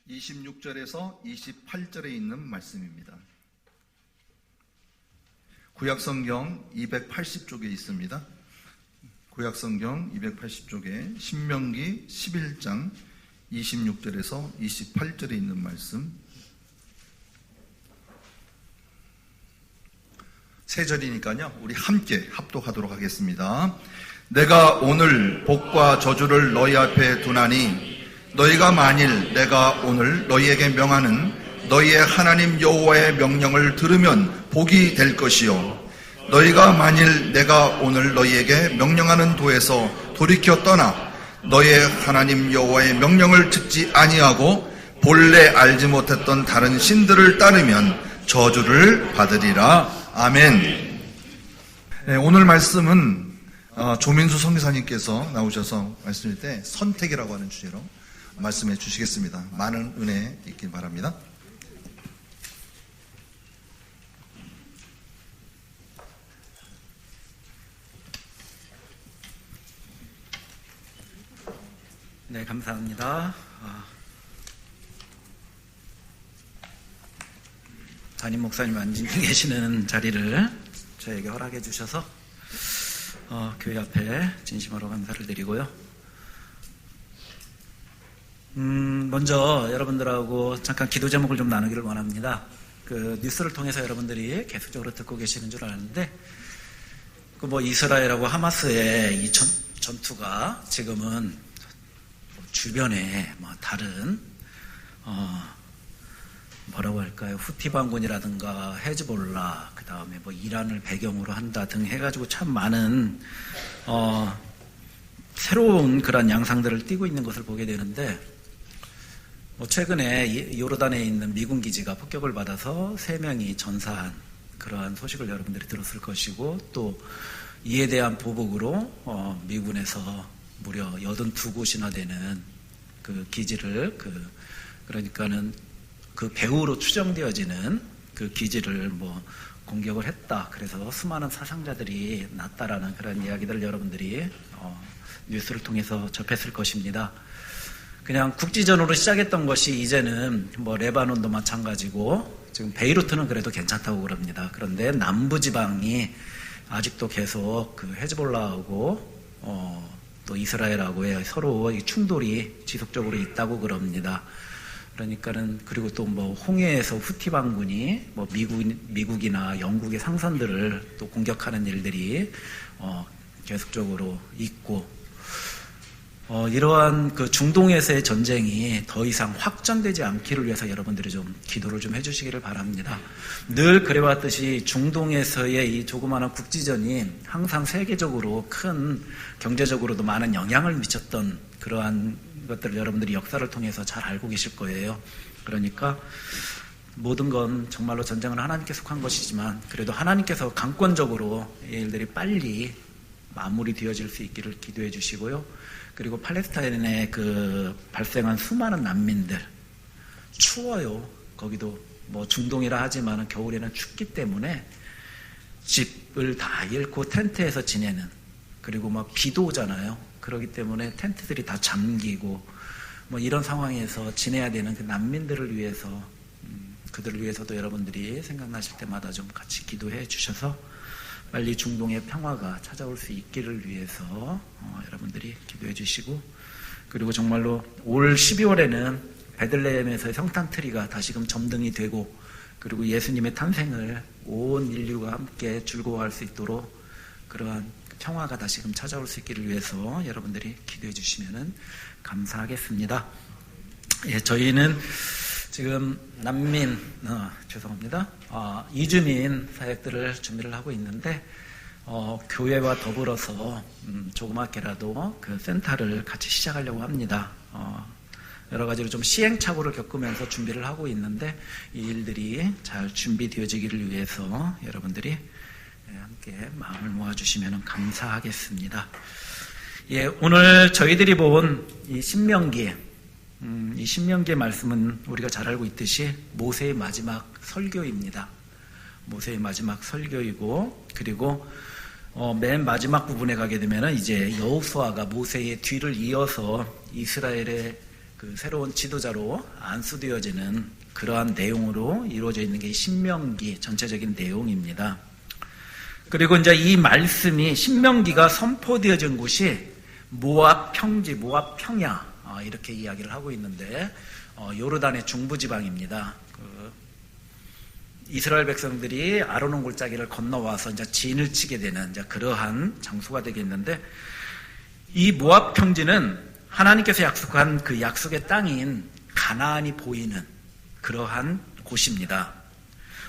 26절에서 28절에 있는 말씀입니다. 구약성경 280쪽에 있습니다. 구약성경 280쪽에 신명기 11장 26절에서 28절에 있는 말씀, 세 절이니까요 우리 함께 합독하도록 하겠습니다. 내가 오늘 복과 저주를 너희 앞에 두나니 너희가 만일 내가 오늘 너희에게 명하는 너희의 하나님 여호와의 명령을 들으면 복이 될 것이요, 너희가 만일 내가 오늘 너희에게 명령하는 도에서 돌이켜 떠나 너희의 하나님 여호와의 명령을 듣지 아니하고 본래 알지 못했던 다른 신들을 따르면 저주를 받으리라. 아멘. 네, 오늘 말씀은 조민수 선교사님께서 나오셔서 말씀할 때 선택이라고 하는 주제로 말씀해 주시겠습니다. 많은 은혜 있길 바랍니다. 네, 감사합니다. 담임 목사님 앉아 계시는 자리를 저에게 허락해 주셔서 교회 앞에 진심으로 감사를 드리고요. 먼저 여러분들하고 잠깐 기도 제목을 좀 나누기를 원합니다. 그 뉴스를 통해서 여러분들이 계속적으로 듣고 계시는 줄 아는데, 이스라엘하고 하마스의 이 전투가 지금은 주변에 다른 뭐라고 할까요? 후티 반군이라든가 헤즈볼라, 그 다음에 이란을 배경으로 한다 등 해가지고 참 많은 새로운 그런 양상들을 띠고 있는 것을 보게 되는데, 최근에 요르단에 있는 미군 기지가 폭격을 받아서 3명이 전사한 그러한 소식을 여러분들이 들었을 것이고, 또 이에 대한 보복으로 미군에서 무려 82곳이나 되는 그 기지를 그러니까는 그 배후로 추정되어지는 그 기지를 공격을 했다. 그래서 수많은 사상자들이 났다라는 그런 이야기들을 여러분들이 뉴스를 통해서 접했을 것입니다. 그냥 국지전으로 시작했던 것이 이제는 레바논도 마찬가지고, 지금 베이루트는 그래도 괜찮다고 그럽니다. 그런데 남부 지방이 아직도 계속 그 헤즈볼라하고 또 이스라엘하고의 서로 충돌이 지속적으로 있다고 그럽니다. 그러니까는, 그리고 또 홍해에서 후티 반군이 미국이나 영국의 상선들을 또 공격하는 일들이 계속적으로 있고, 이러한 그 중동에서의 전쟁이 더 이상 확전되지 않기를 위해서 여러분들이 좀 기도를 좀 해주시기를 바랍니다. 늘 그래왔듯이 중동에서의 이 조그마한 국지전이 항상 세계적으로 큰, 경제적으로도 많은 영향을 미쳤던 그러한 것들을 여러분들이 역사를 통해서 잘 알고 계실 거예요. 그러니까 모든 건 정말로 전쟁은 하나님께 속한 것이지만, 그래도 하나님께서 강권적으로 이 일들이 빨리 마무리되어질 수 있기를 기도해 주시고요. 그리고 팔레스타인에 발생한 수많은 난민들, 추워요. 거기도 중동이라 하지만 겨울에는 춥기 때문에 집을 다 잃고 텐트에서 지내는, 그리고 비도 오잖아요. 그렇기 때문에 텐트들이 다 잠기고 이런 상황에서 지내야 되는 그 난민들을 위해서, 그들을 위해서도 여러분들이 생각나실 때마다 좀 같이 기도해 주셔서 빨리 중동의 평화가 찾아올 수 있기를 위해서 여러분들이 기도해 주시고, 그리고 정말로 올 12월에는 베들레헴에서의 성탄트리가 다시금 점등이 되고, 그리고 예수님의 탄생을 온 인류가 함께 즐거워할 수 있도록 그러한 평화가 다시금 찾아올 수 있기를 위해서 여러분들이 기도해 주시면 감사하겠습니다. 예, 저희는 지금 난민, 이주민 사역들을 준비를 하고 있는데, 교회와 더불어서 조그맣게라도 그 센터를 같이 시작하려고 합니다. 여러 가지로 좀 시행착오를 겪으면서 준비를 하고 있는데, 이 일들이 잘 준비되어지기를 위해서 여러분들이 함께 마음을 모아주시면 감사하겠습니다. 예, 오늘 저희들이 본 이 신명기, 이 신명기의 말씀은 우리가 잘 알고 있듯이 모세의 마지막 설교입니다. 모세의 마지막 설교이고, 그리고 맨 마지막 부분에 가게 되면 이제 여호수아가 모세의 뒤를 이어서 이스라엘의 그 새로운 지도자로 안수되어지는 그러한 내용으로 이루어져 있는 게 신명기 전체적인 내용입니다. 그리고 이제 이 말씀이 신명기가 선포되어진 곳이 모압 평지, 모압 평야 이렇게 이야기를 하고 있는데 요르단의 중부지방입니다. 이스라엘 백성들이 아르논 골짜기를 건너와서 이제 진을 치게 되는 이제 그러한 장소가 되겠는데, 이 모압 평지는 하나님께서 약속한 그 약속의 땅인 가나안이 보이는 그러한 곳입니다.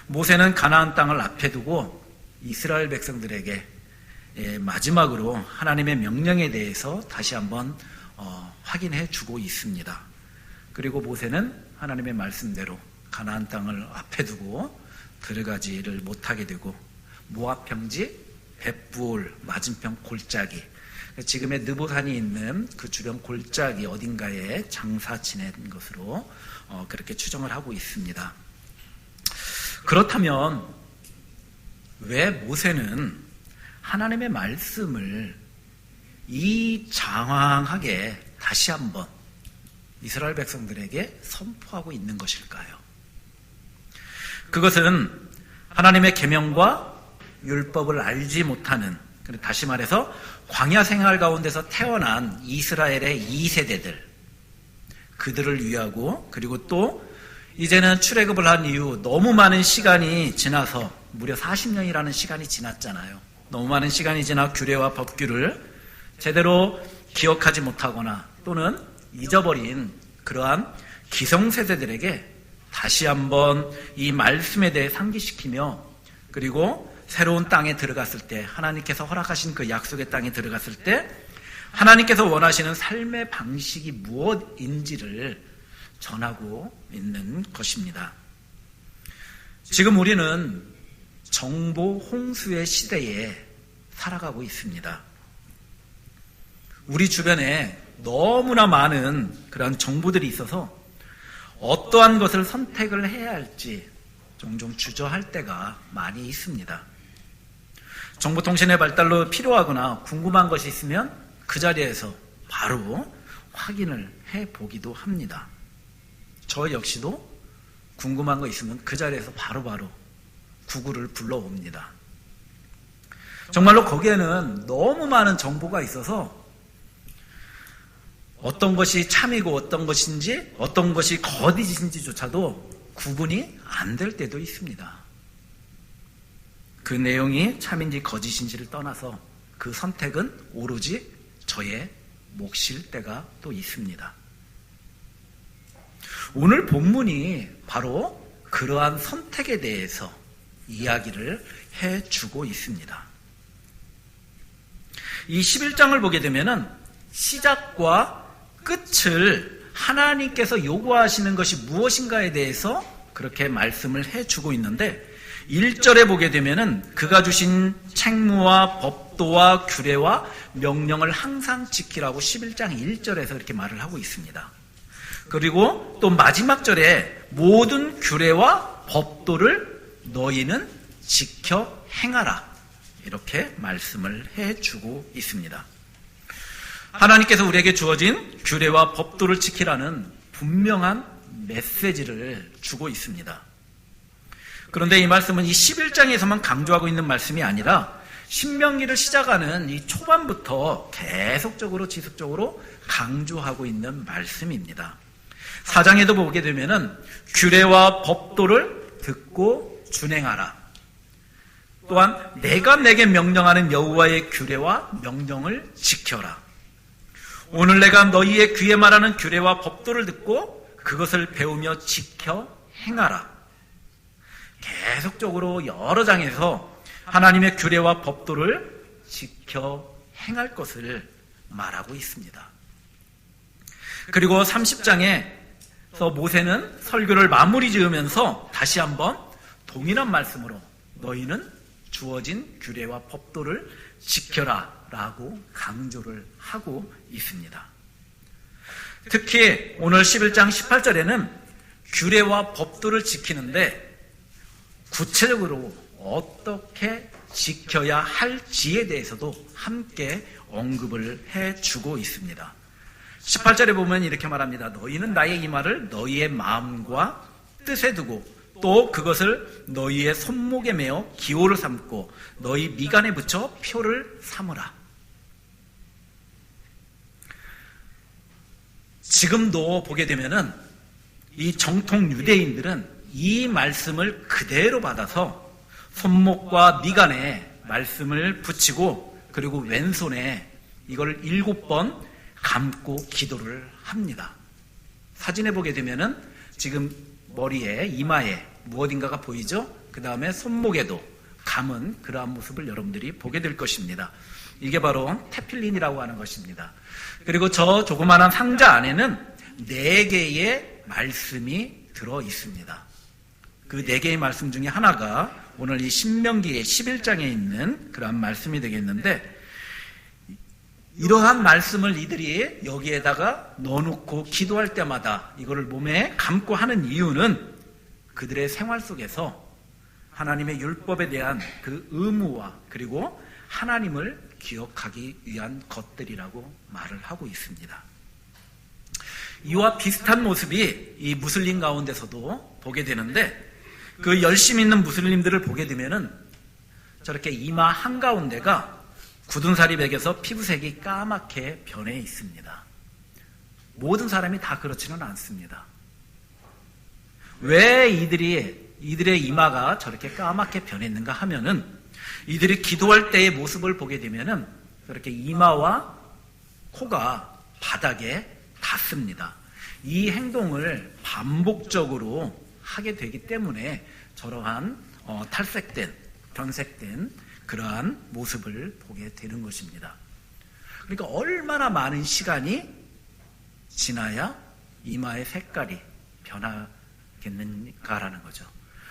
모세는 가나안 땅을 앞에 두고 이스라엘 백성들에게 마지막으로 하나님의 명령에 대해서 다시 한번 확인해 주고 있습니다. 그리고 모세는 하나님의 말씀대로 가나안 땅을 앞에 두고 들어가지를 못하게 되고 모압 평지, 벳부올 맞은편 골짜기, 지금의 느보산이 있는 그 주변 골짜기 어딘가에 장사 지낸 것으로 그렇게 추정을 하고 있습니다. 그렇다면 왜 모세는 하나님의 말씀을 이 장황하게 다시 한번 이스라엘 백성들에게 선포하고 있는 것일까요? 그것은 하나님의 계명과 율법을 알지 못하는, 다시 말해서 광야 생활 가운데서 태어난 이스라엘의 2세대들, 그들을 위하고, 그리고 또 이제는 출애굽을 한 이후 너무 많은 시간이 지나서 무려 40년이라는 시간이 지났잖아요. 너무 많은 시간이 지나 규례와 법규를 제대로 기억하지 못하거나 또는 잊어버린 그러한 기성세대들에게 다시 한번 이 말씀에 대해 상기시키며, 그리고 새로운 땅에 들어갔을 때, 하나님께서 허락하신 그 약속의 땅에 들어갔을 때 하나님께서 원하시는 삶의 방식이 무엇인지를 전하고 있는 것입니다. 지금 우리는 정보 홍수의 시대에 살아가고 있습니다. 우리 주변에 너무나 많은 그런 정보들이 있어서 어떠한 것을 선택을 해야 할지 종종 주저할 때가 많이 있습니다. 정보통신의 발달로 필요하거나 궁금한 것이 있으면 그 자리에서 바로 확인을 해보기도 합니다. 저 역시도 궁금한 거 있으면 그 자리에서 바로바로 구글을 불러옵니다. 정말로 거기에는 너무 많은 정보가 있어서 어떤 것이 참이고 어떤 것인지, 어떤 것이 거짓인지조차도 구분이 안 될 때도 있습니다. 그 내용이 참인지 거짓인지를 떠나서 그 선택은 오로지 저의 몫일 때가 또 있습니다. 오늘 본문이 바로 그러한 선택에 대해서 이야기를 해주고 있습니다. 이 11장을 보게 되면은 시작과 끝을 하나님께서 요구하시는 것이 무엇인가에 대해서 그렇게 말씀을 해주고 있는데, 1절에 보게 되면은 그가 주신 책무와 법도와 규례와 명령을 항상 지키라고 11장 1절에서 이렇게 말을 하고 있습니다. 그리고 또 마지막 절에 모든 규례와 법도를 너희는 지켜 행하라, 이렇게 말씀을 해주고 있습니다. 하나님께서 우리에게 주어진 규례와 법도를 지키라는 분명한 메시지를 주고 있습니다. 그런데 이 말씀은 이 11장에서만 강조하고 있는 말씀이 아니라 신명기를 시작하는 이 초반부터 계속적으로 지속적으로 강조하고 있는 말씀입니다. 4장에도 보게 되면은 규례와 법도를 듣고 준행하라. 또한 내가 내게 명령하는 여호와의 규례와 명령을 지켜라. 오늘 내가 너희의 귀에 말하는 규례와 법도를 듣고 그것을 배우며 지켜 행하라. 계속적으로 여러 장에서 하나님의 규례와 법도를 지켜 행할 것을 말하고 있습니다. 그리고 30장에서 모세는 설교를 마무리 지으면서 다시 한번 동일한 말씀으로 너희는 주어진 규례와 법도를 지켜라 라고 강조를 하고 있습니다. 특히 오늘 11장 18절에는 규례와 법도를 지키는데 구체적으로 어떻게 지켜야 할지에 대해서도 함께 언급을 해주고 있습니다. 18절에 보면 이렇게 말합니다. 너희는 나의 이 말을 너희의 마음과 뜻에 두고 또 그것을 너희의 손목에 매어 기호를 삼고 너희 미간에 붙여 표를 삼으라. 지금도 보게 되면은 이 정통 유대인들은 이 말씀을 그대로 받아서 손목과 미간에 말씀을 붙이고 그리고 왼손에 이걸 7번 감고 기도를 합니다. 사진에 보게 되면은 지금 머리에 이마에 무엇인가가 보이죠? 그 다음에 손목에도 감은 그러한 모습을 여러분들이 보게 될 것입니다. 이게 바로 테필린이라고 하는 것입니다. 그리고 저 조그마한 상자 안에는 4개의 말씀이 들어 있습니다. 그 4개의 말씀 중에 하나가 오늘 이 신명기의 11장에 있는 그러한 말씀이 되겠는데, 이러한 말씀을 이들이 여기에다가 넣어놓고 기도할 때마다 이거를 몸에 감고 하는 이유는 그들의 생활 속에서 하나님의 율법에 대한 그 의무와 그리고 하나님을 기억하기 위한 것들이라고 말을 하고 있습니다. 이와 비슷한 모습이 이 무슬림 가운데서도 보게 되는데, 그 열심 있는 무슬림들을 보게 되면은 저렇게 이마 한가운데가 굳은 살이 배겨서 피부색이 까맣게 변해 있습니다. 모든 사람이 다 그렇지는 않습니다. 왜 이들의 이마가 저렇게 까맣게 변했는가 하면은 이들이 기도할 때의 모습을 보게 되면은 저렇게 이마와 코가 바닥에 닿습니다. 이 행동을 반복적으로 하게 되기 때문에 저러한 탈색된, 변색된 그러한 모습을 보게 되는 것입니다. 그러니까 얼마나 많은 시간이 지나야 이마의 색깔이 변하겠는가라는 거죠.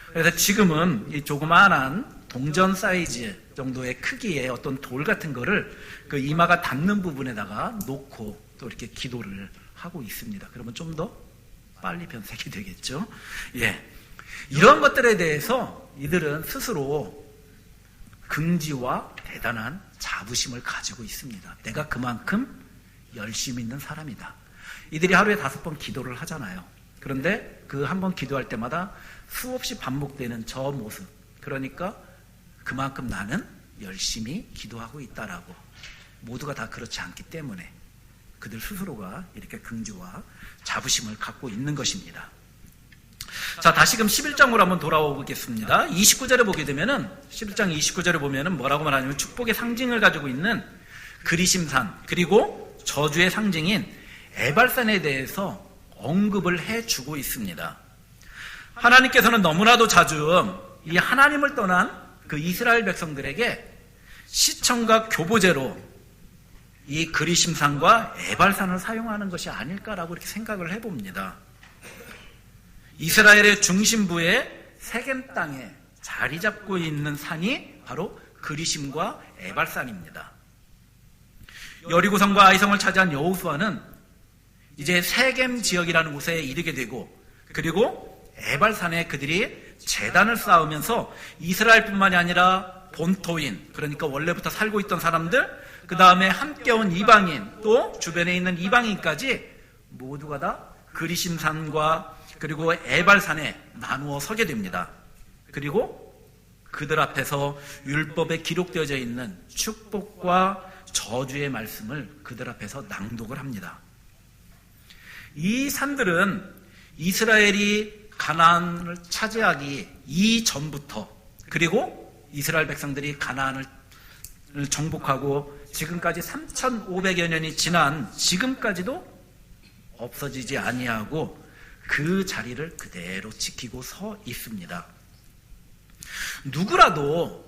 그래서 지금은 이 조그마한 동전 사이즈 정도의 크기의 어떤 돌 같은 거를 그 이마가 닿는 부분에다가 놓고 또 이렇게 기도를 하고 있습니다. 그러면 좀 더 빨리 변색이 되겠죠. 예. 이런 것들에 대해서 이들은 스스로 긍지와 대단한 자부심을 가지고 있습니다. 내가 그만큼 열심히 있는 사람이다. 이들이 하루에 5번 기도를 하잖아요. 그런데 그 한 번 기도할 때마다 수없이 반복되는 저 모습, 그러니까 그만큼 나는 열심히 기도하고 있다라고, 모두가 다 그렇지 않기 때문에 그들 스스로가 이렇게 긍지와 자부심을 갖고 있는 것입니다. 자, 다시금 11장으로 한번 돌아와 보겠습니다. 29절에 보게 되면은, 11장 29절에 보면은 뭐라고 말하냐면 축복의 상징을 가지고 있는 그리심산, 그리고 저주의 상징인 에발산에 대해서 언급을 해주고 있습니다. 하나님께서는 너무나도 자주 이 하나님을 떠난 그 이스라엘 백성들에게 시청과 교보제로 이 그리심산과 에발산을 사용하는 것이 아닐까라고 이렇게 생각을 해봅니다. 이스라엘의 중심부의 세겜 땅에 자리 잡고 있는 산이 바로 그리심과 에발산입니다. 여리고성과 아이성을 차지한 여호수아는 이제 세겜 지역이라는 곳에 이르게 되고, 그리고 에발산에 그들이 제단을 쌓으면서 이스라엘뿐만이 아니라 본토인, 그러니까 원래부터 살고 있던 사람들, 그 다음에 함께 온 이방인, 또 주변에 있는 이방인까지 모두가 다 그리심산과 그리고 에발산에 나누어 서게 됩니다. 그리고 그들 앞에서 율법에 기록되어져 있는 축복과 저주의 말씀을 그들 앞에서 낭독을 합니다. 이 산들은 이스라엘이 가나안을 차지하기 이전부터, 그리고 이스라엘 백성들이 가나안을 정복하고 지금까지 3,500여 년이 지난 지금까지도 없어지지 아니하고 그 자리를 그대로 지키고 서 있습니다. 누구라도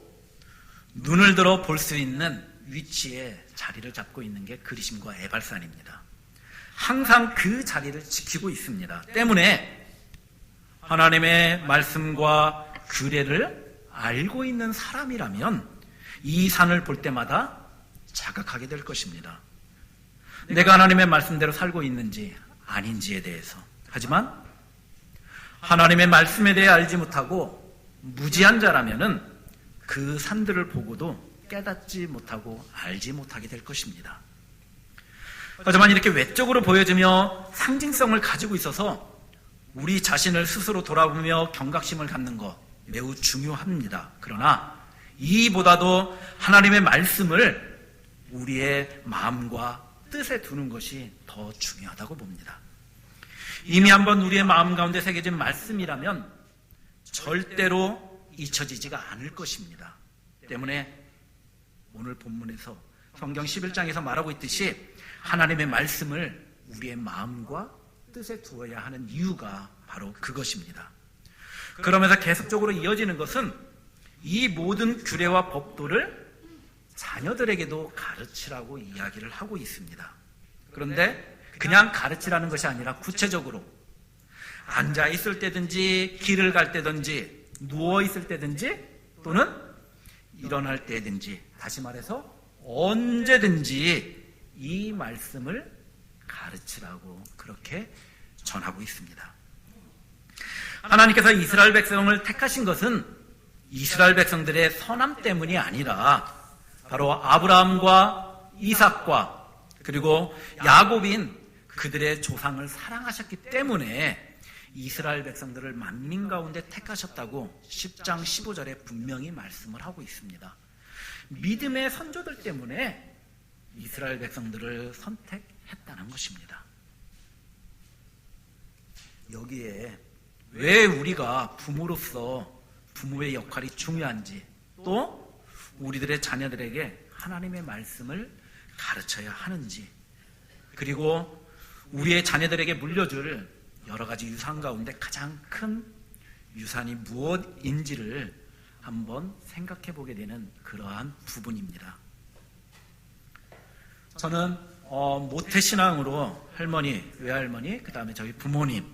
눈을 들어 볼 수 있는 위치에 자리를 잡고 있는 게 그리심과 에발산입니다. 항상 그 자리를 지키고 있습니다. 때문에 하나님의 말씀과 규례를 알고 있는 사람이라면 이 산을 볼 때마다 자각하게 될 것입니다. 내가 하나님의 말씀대로 살고 있는지 아닌지에 대해서. 하지만 하나님의 말씀에 대해 알지 못하고 무지한 자라면은 그 산들을 보고도 깨닫지 못하고 알지 못하게 될 것입니다. 하지만 이렇게 외적으로 보여지며 상징성을 가지고 있어서 우리 자신을 스스로 돌아보며 경각심을 갖는 것 매우 중요합니다. 그러나 이보다도 하나님의 말씀을 우리의 마음과 뜻에 두는 것이 더 중요하다고 봅니다. 이미 한번 우리의 마음 가운데 새겨진 말씀이라면 절대로 잊혀지지가 않을 것입니다. 때문에 오늘 본문에서 성경 11장에서 말하고 있듯이 하나님의 말씀을 우리의 마음과 뜻에 두어야 하는 이유가 바로 그것입니다. 그러면서 계속적으로 이어지는 것은 이 모든 규례와 법도를 자녀들에게도 가르치라고 이야기를 하고 있습니다. 그런데 그냥 가르치라는 것이 아니라 구체적으로 앉아 있을 때든지 길을 갈 때든지 누워 있을 때든지 또는 일어날 때든지 다시 말해서 언제든지 이 말씀을 가르치라고 그렇게 전하고 있습니다. 하나님께서 이스라엘 백성을 택하신 것은 이스라엘 백성들의 선함 때문이 아니라 바로 아브라함과 이삭과 그리고 야곱인 그들의 조상을 사랑하셨기 때문에 이스라엘 백성들을 만민 가운데 택하셨다고 10장 15절에 분명히 말씀을 하고 있습니다. 믿음의 선조들 때문에 이스라엘 백성들을 선택했다는 것입니다. 여기에 왜 우리가 부모로서 부모의 역할이 중요한지 또 우리들의 자녀들에게 하나님의 말씀을 가르쳐야 하는지 그리고 우리의 자녀들에게 물려줄 여러 가지 유산 가운데 가장 큰 유산이 무엇인지를 한번 생각해 보게 되는 그러한 부분입니다. 저는 모태신앙으로 할머니, 외할머니, 그 다음에 저희 부모님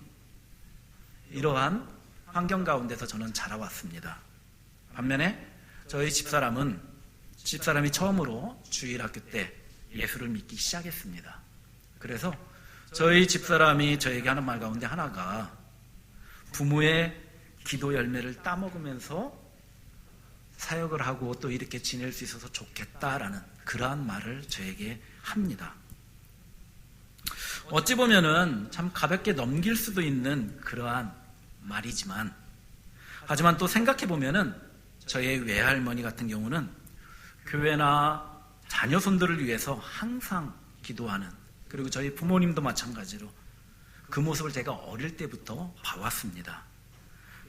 이러한 환경 가운데서 저는 자라왔습니다. 반면에 저희 집사람이 처음으로 주일학교 때 예수를 믿기 시작했습니다. 그래서 저희 집사람이 저에게 하는 말 가운데 하나가 부모의 기도 열매를 따먹으면서 사역을 하고 또 이렇게 지낼 수 있어서 좋겠다라는 그러한 말을 저에게 합니다. 어찌 보면은 참 가볍게 넘길 수도 있는 그러한 말이지만 하지만 또 생각해 보면은 저의 외할머니 같은 경우는 교회나 자녀손들을 위해서 항상 기도하는 그리고 저희 부모님도 마찬가지로 그 모습을 제가 어릴 때부터 봐왔습니다.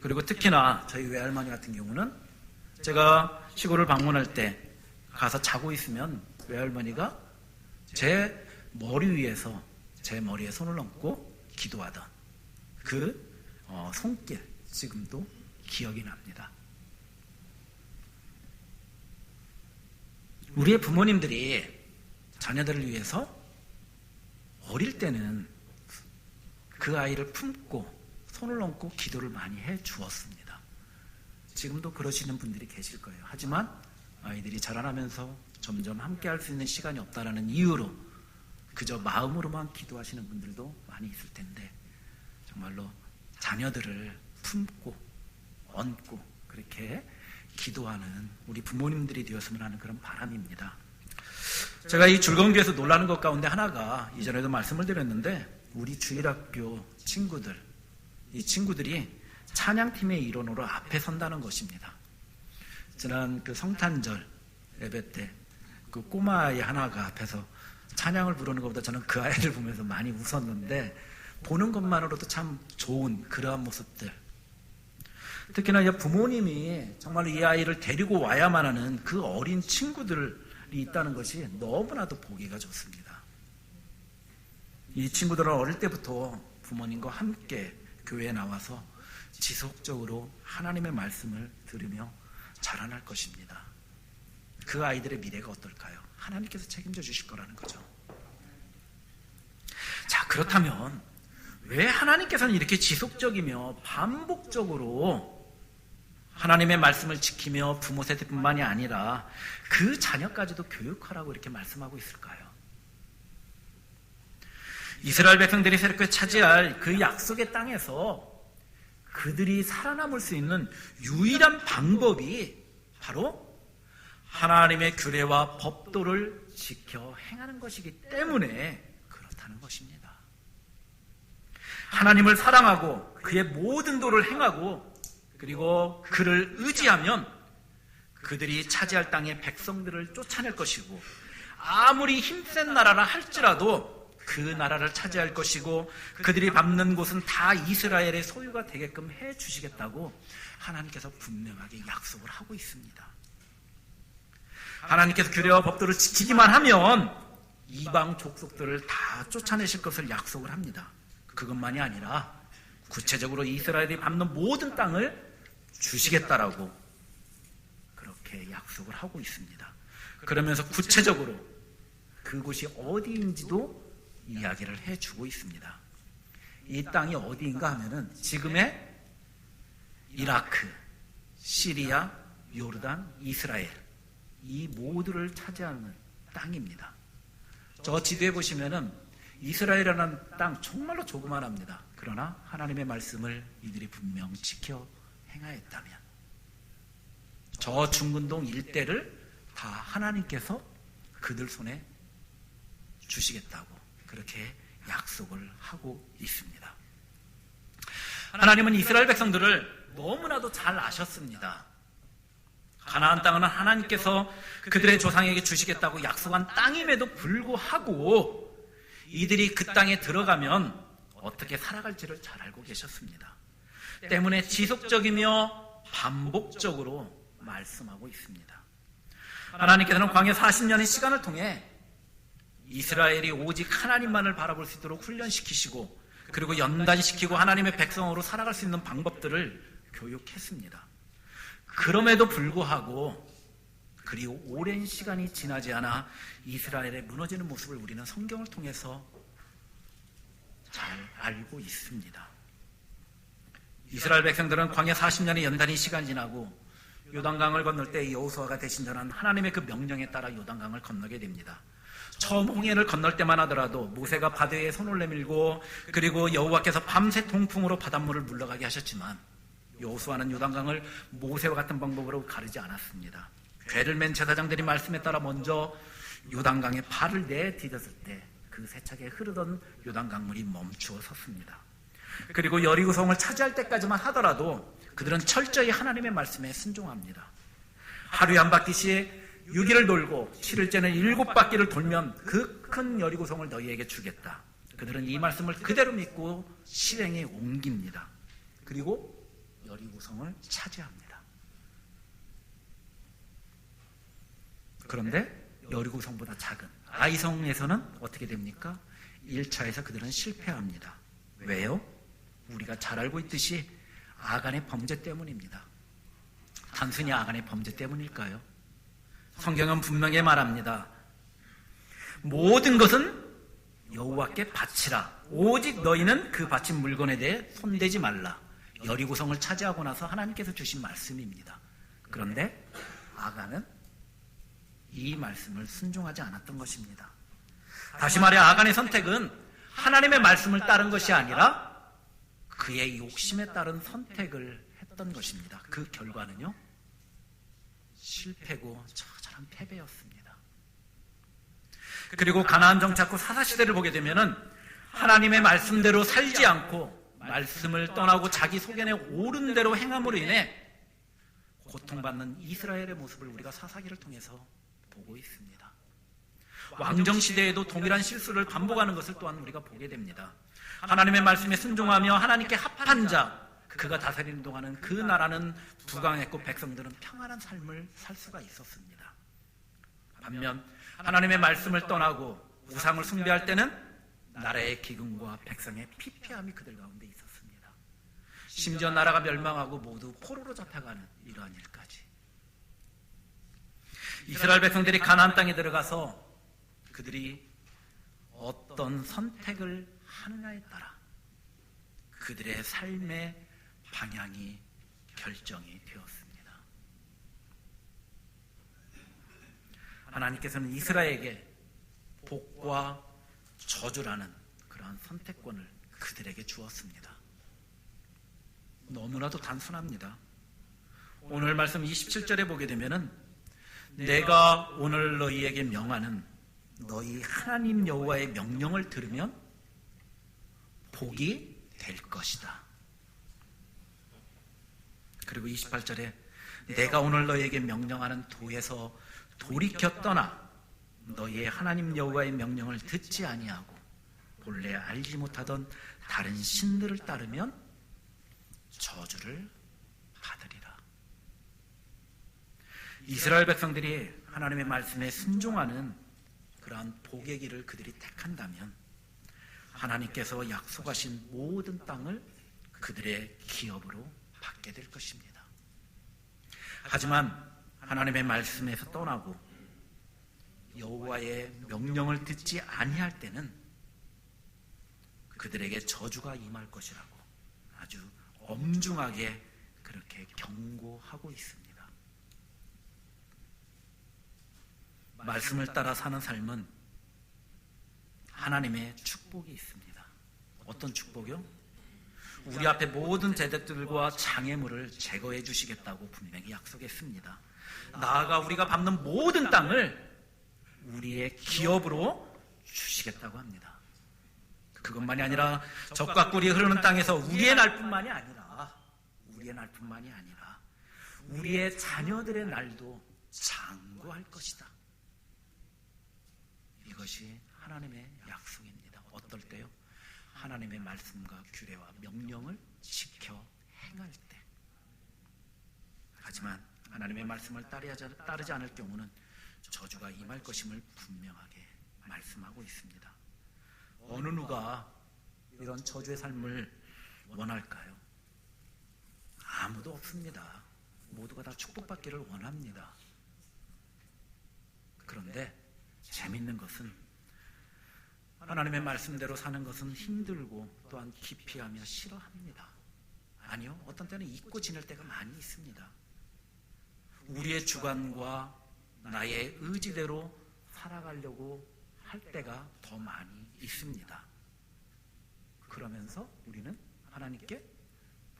그리고 특히나 저희 외할머니 같은 경우는 제가 시골을 방문할 때 가서 자고 있으면 외할머니가 제 머리 위에서 제 머리에 손을 얹고 기도하던 그 손길 지금도 기억이 납니다. 우리의 부모님들이 자녀들을 위해서 어릴 때는 그 아이를 품고 손을 얹고 기도를 많이 해 주었습니다. 지금도 그러시는 분들이 계실 거예요. 하지만 아이들이 자라나면서 점점 함께 할 수 있는 시간이 없다라는 이유로 그저 마음으로만 기도하시는 분들도 많이 있을 텐데 정말로 자녀들을 품고 얹고 그렇게 기도하는 우리 부모님들이 되었으면 하는 그런 바람입니다. 제가 이 줄건교에서 놀라는 것 가운데 하나가 이전에도 말씀을 드렸는데 우리 주일학교 친구들 이 친구들이 찬양팀의 일원으로 앞에 선다는 것입니다. 지난 그 성탄절 예배 때 그 꼬마아이 하나가 앞에서 찬양을 부르는 것보다 저는 그 아이를 보면서 많이 웃었는데 보는 것만으로도 참 좋은 그러한 모습들 특히나 부모님이 정말 이 아이를 데리고 와야만 하는 그 어린 친구들이 있다는 것이 너무나도 보기가 좋습니다. 이 친구들은 어릴 때부터 부모님과 함께 교회에 나와서 지속적으로 하나님의 말씀을 들으며 자라날 것입니다. 그 아이들의 미래가 어떨까요? 하나님께서 책임져 주실 거라는 거죠. 자, 그렇다면 왜 하나님께서는 이렇게 지속적이며 반복적으로 하나님의 말씀을 지키며 부모 세대뿐만이 아니라 그 자녀까지도 교육하라고 이렇게 말씀하고 있을까요? 이스라엘 백성들이 새롭게 차지할 그 약속의 땅에서 그들이 살아남을 수 있는 유일한 방법이 바로 하나님의 규례와 법도를 지켜 행하는 것이기 때문에 하는 것입니다. 하나님을 사랑하고 그의 모든 도를 행하고 그리고 그를 의지하면 그들이 차지할 땅의 백성들을 쫓아낼 것이고 아무리 힘센 나라라 할지라도 그 나라를 차지할 것이고 그들이 밟는 곳은 다 이스라엘의 소유가 되게끔 해주시겠다고 하나님께서 분명하게 약속을 하고 있습니다. 하나님께서 규례와 법도를 지키기만 하면 이방 족속들을 다 쫓아내실 것을 약속을 합니다. 그것만이 아니라 구체적으로 이스라엘이 밟는 모든 땅을 주시겠다라고 그렇게 약속을 하고 있습니다. 그러면서 구체적으로 그곳이 어디인지도 이야기를 해주고 있습니다. 이 땅이 어디인가 하면은 지금의 이라크, 시리아, 요르단, 이스라엘 이 모두를 차지하는 땅입니다. 저 지도에 보시면은 이스라엘이라는 땅 정말로 조그만합니다. 그러나 하나님의 말씀을 이들이 분명 지켜 행하였다면 저 중근동 일대를 다 하나님께서 그들 손에 주시겠다고 그렇게 약속을 하고 있습니다. 하나님은 이스라엘 백성들을 너무나도 잘 아셨습니다. 가나안 땅은 하나님께서 그들의 조상에게 주시겠다고 약속한 땅임에도 불구하고 이들이 그 땅에 들어가면 어떻게 살아갈지를 잘 알고 계셨습니다. 때문에 지속적이며 반복적으로 말씀하고 있습니다. 하나님께서는 광야 40년의 시간을 통해 이스라엘이 오직 하나님만을 바라볼 수 있도록 훈련시키시고 그리고 연단시키고 하나님의 백성으로 살아갈 수 있는 방법들을 교육했습니다. 그럼에도 불구하고 그리 오랜 시간이 지나지 않아 이스라엘의 무너지는 모습을 우리는 성경을 통해서 잘 알고 있습니다. 이스라엘 백성들은 광야 40년의 연단의 시간이 지나고 요단강을 건널 때 여호수아가 대신 전한 하나님의 그 명령에 따라 요단강을 건너게 됩니다. 처음 홍해를 건널 때만 하더라도 모세가 바다에 손을 내밀고 그리고 여호와께서 밤새 동풍으로 바닷물을 물러가게 하셨지만 여호수아는 요단강을 모세와 같은 방법으로 가르지 않았습니다. 괴를 맨 제사장들이 말씀에 따라 먼저 요단강에 발을 내디뎠을 때 그 세차게 흐르던 요단강물이 멈추어 섰습니다. 그리고 여리고성을 차지할 때까지만 하더라도 그들은 철저히 하나님의 말씀에 순종합니다. 하루에 한 바퀴씩 6일을 돌고 7일째는 7바퀴를 돌면 그 큰 여리고성을 너희에게 주겠다. 그들은 이 말씀을 그대로 믿고 실행에 옮깁니다. 그리고 여리고성을 차지합니다. 그런데 여리고성보다 작은 아이성에서는 어떻게 됩니까? 1차에서 그들은 실패합니다. 왜요? 우리가 잘 알고 있듯이 아간의 범죄 때문입니다. 단순히 아간의 범죄 때문일까요? 성경은 분명히 말합니다. 모든 것은 여호와께 바치라. 오직 너희는 그 바친 물건에 대해 손대지 말라. 여리고성을 차지하고 나서 하나님께서 주신 말씀입니다. 그런데 아간은 이 말씀을 순종하지 않았던 것입니다. 다시 말해 아간의 선택은 하나님의 말씀을 따른 것이 아니라 그의 욕심에 따른 선택을 했던 것입니다. 그 결과는요, 실패고 처절한 패배였습니다. 그리고 가나안 정착 후 사사시대를 보게 되면은 하나님의 말씀대로 살지 않고 말씀을 떠나고 자기 속견에 옳은 대로 행함으로 인해 고통받는 이스라엘의 모습을 우리가 사사기를 통해서 보고 있습니다. 왕정시대에도 동일한 실수를 반복하는 것을 또한 우리가 보게 됩니다. 하나님의 말씀에 순종하며 하나님께 합한 자, 그가 다스리는 동안은 그 나라는 부강했고 백성들은 평안한 삶을 살 수가 있었습니다. 반면 하나님의 말씀을 떠나고 우상을 숭배할 때는 나라의 기근과 백성의 피폐함이 그들 가운데 있었습니다. 심지어 나라가 멸망하고 모두 포로로 잡혀가는 이러한 일까지. 이스라엘 백성들이 가나안 땅에 들어가서 그들이 어떤 선택을 하느냐에 따라 그들의 삶의 방향이 결정이 되었습니다. 하나님께서는 이스라엘에게 복과 저주라는 그러한 선택권을 그들에게 주었습니다. 너무나도 단순합니다. 오늘 말씀 27절에 보게 되면은 내가 오늘 너희에게 명하는 너희 하나님 여호와의 명령을 들으면 복이 될 것이다. 그리고 28절에 내가 오늘 너희에게 명령하는 도에서 돌이켜 떠나 너희의 하나님 여호와의 명령을 듣지 아니하고 본래 알지 못하던 다른 신들을 따르면 저주를 받으리라. 이스라엘 백성들이 하나님의 말씀에 순종하는 그러한 복의 길을 그들이 택한다면 하나님께서 약속하신 모든 땅을 그들의 기업으로 받게 될 것입니다. 하지만 하나님의 말씀에서 떠나고 여호와의 명령을 듣지 아니할 때는 그들에게 저주가 임할 것이라고 아주 엄중하게 그렇게 경고하고 있습니다. 말씀을 따라 사는 삶은 하나님의 축복이 있습니다. 어떤 축복이요? 우리 앞에 모든 재택들과 장애물을 제거해 주시겠다고 분명히 약속했습니다. 나아가 우리가 밟는 모든 땅을 우리의 기업으로 주시겠다고 합니다. 그것만이 아니라 적과 꿀이 흐르는 땅에서 우리의 날뿐만이 아니라 우리의 자녀들의 날도 장구할 것이다. 이것이 하나님의 약속입니다. 어떨 때요? 하나님의 말씀과 규례와 명령을 지켜 행할 때. 하지만 하나님의 말씀을 따르지 않을 경우는 저주가 임할 것임을 분명하게 말씀하고 있습니다. 어느 누가 이런 저주의 삶을 원할까요? 아무도 없습니다. 모두가 다 축복받기를 원합니다. 그런데 재밌는 것은 하나님의 말씀대로 사는 것은 힘들고 또한 기피하며 싫어합니다. 아니요, 어떤 때는 잊고 지낼 때가 많이 있습니다. 우리의 주관과 나의 의지대로 살아가려고 할 때가 더 많이 있습니다. 그러면서 우리는 하나님께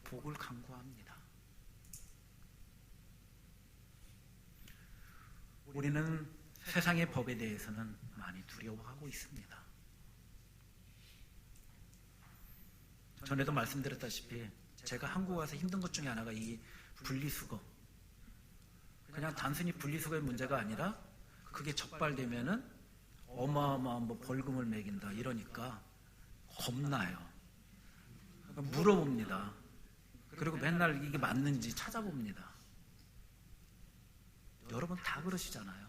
복을 간구합니다. 우리는 세상의 법에 대해서는 많이 두려워하고 있습니다. 전에도 말씀드렸다시피 제가 한국 와서 힘든 것 중에 하나가 이 분리수거. 그냥 단순히 분리수거의 문제가 아니라 그게 적발되면은 어마어마한 벌금을 매긴다 이러니까 겁나요. 물어봅니다. 그리고 맨날 이게 맞는지 찾아봅니다. 여러분 다 그러시잖아요.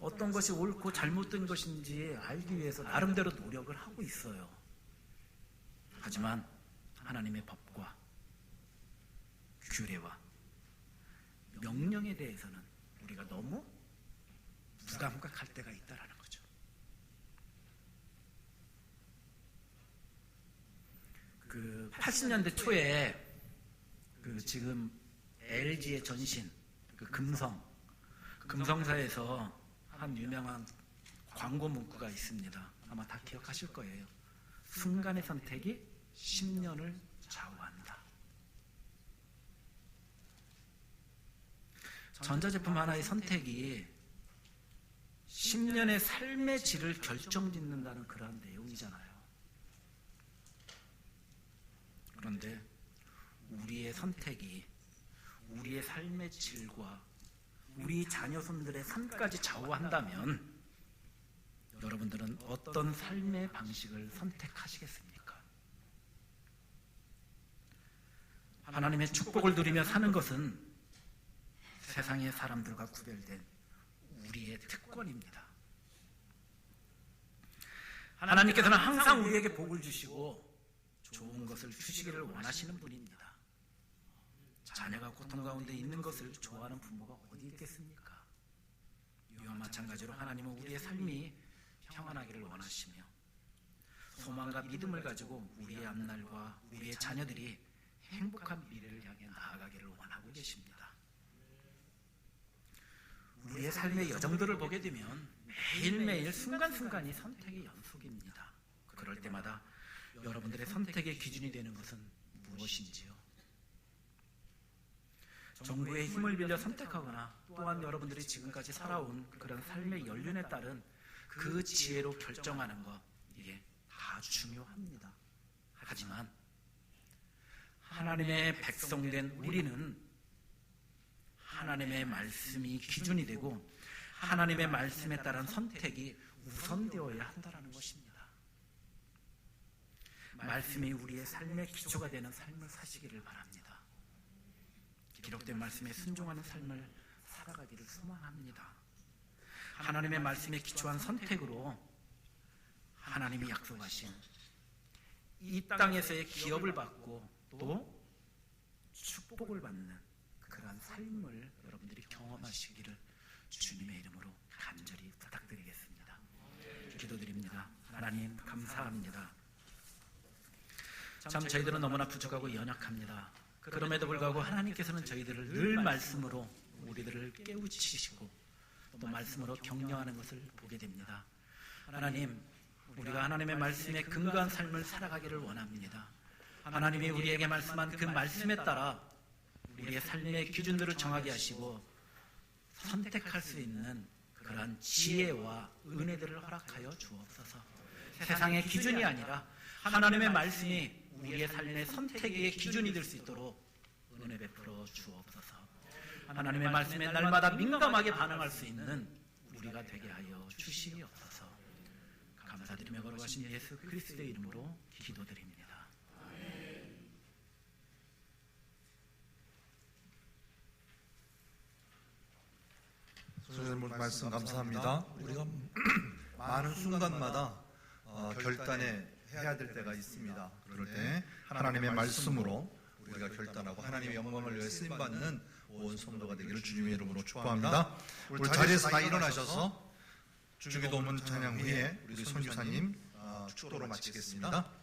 어떤 것이 옳고 잘못된 것인지 알기 위해서 나름대로 노력을 하고 있어요. 하지만 하나님의 법과 규례와 명령에 대해서는 우리가 너무 무감각할 때가 있다라는 거죠. 그 80년대 초에 지금 LG의 전신 금성사에서 한 유명한 광고 문구가 있습니다. 아마 다 기억하실 거예요. 순간의 선택이 10년을 좌우한다. 전자제품 하나의 선택이 10년의 삶의 질을 결정짓는다는 그러한 내용이잖아요. 그런데 우리의 선택이 우리의 삶의 질과 우리 자녀손들의 삶까지 좌우한다면 여러분들은 어떤 삶의 방식을 선택하시겠습니까? 하나님의 축복을 누리며 사는 것은 세상의 사람들과 구별된 우리의 특권입니다. 하나님께서는 항상 우리에게 복을 주시고 좋은 것을 주시기를 원하시는 분입니다. 자녀가 고통 가운데 있는 것을 좋아하는 부모가 어디 있겠습니까? 이와 마찬가지로 하나님은 우리의 삶이 평안하기를 원하시며 소망과 믿음을 가지고 우리의 앞날과 우리의 자녀들이 행복한 미래를 향해 나아가기를 원하고 계십니다. 우리의 삶의 여정들을 보게 되면 매일매일 순간순간이 선택의 연속입니다. 그럴 때마다 여러분들의 선택의 기준이 되는 것은 무엇인지요? 정부의 힘을 빌려 선택하거나 또한 여러분들이 지금까지 살아온 그런 삶의 연륜에 따른 그 지혜로 결정하는 것, 이게 다 중요합니다. 하지만 하나님의 백성된 우리는 하나님의 말씀이 기준이 되고 하나님의 말씀에 따른 선택이 우선되어야 한다는 것입니다. 말씀이 우리의 삶의 기초가 되는 삶을 사시기를 바랍니다. 기록된 말씀에 순종하는 삶을 살아가기를 소망합니다. 하나님의 말씀에 기초한 선택으로 하나님이 약속하신 이 땅에서의 기업을 받고 또 축복을 받는 그러한 삶을 여러분들이 경험하시기를 주님의 이름으로 간절히 부탁드리겠습니다. 기도드립니다. 하나님 감사합니다. 참 저희들은 너무나 부족하고 연약합니다. 그럼에도 불구하고 하나님께서는 저희들을 늘 말씀으로 우리들을 깨우치시고 또 말씀으로 격려하는 것을 보게 됩니다. 하나님, 우리가 하나님의 말씀에 근거한 삶을 살아가기를 원합니다. 하나님이 우리에게 말씀한 그 말씀에 따라 우리의 삶의 기준들을 정하게 하시고 선택할 수 있는 그러한 지혜와 은혜들을 허락하여 주옵소서. 세상의 기준이 아니라 하나님의 말씀이 우리의 삶의 선택의 기준이 될 수 있도록 은혜 베풀어 주옵소서. 하나님의 말씀에 날마다 민감하게 반응할 수 있는 우리가 되게 하여 주시옵소서. 감사드리며 걸어가신 예수 그리스도의 이름으로 기도드립니다. 선생님 말씀 감사합니다. 우리가 많은 순간마다 결단해야 될 때가 있습니다. 그럴 때 하나님의 말씀으로 우리가 결단하고 하나님의 영광을 위해 쓰임받는 온 성도가 되기를 주님의 이름으로 축복합니다. 우리 자리에서 다 일어나셔서 주기도문 찬양 후에 우리 선교사님 축도로 마치겠습니다.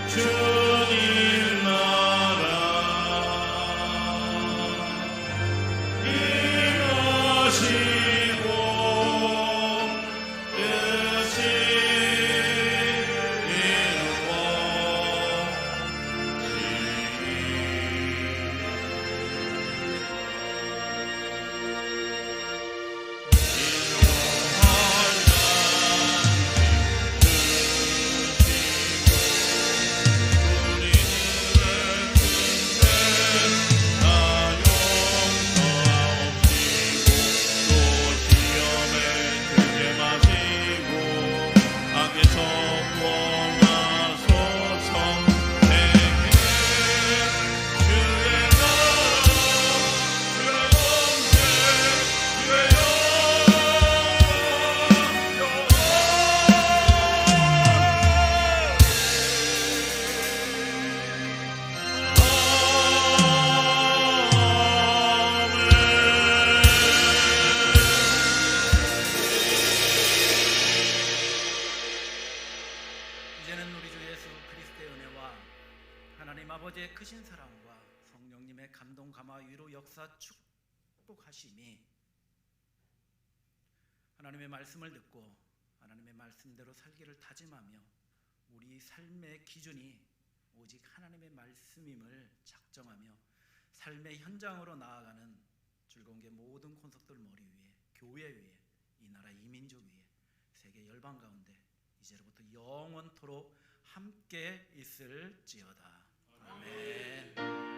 주님 나라 이루시고 뜻이 아버지의 크신 사랑과 성령님의 감동, 감화, 위로, 역사, 축복하심이 하나님의 말씀을 듣고 하나님의 말씀대로 살기를 다짐하며 우리 삶의 기준이 오직 하나님의 말씀임을 작정하며 삶의 현장으로 나아가는 즐거운게 모든 콘석들 머리 위에, 교회 위에, 이 나라 이민족 위에, 세계 열방 가운데 이제로부터 영원토록 함께 있을지어다. 아멘.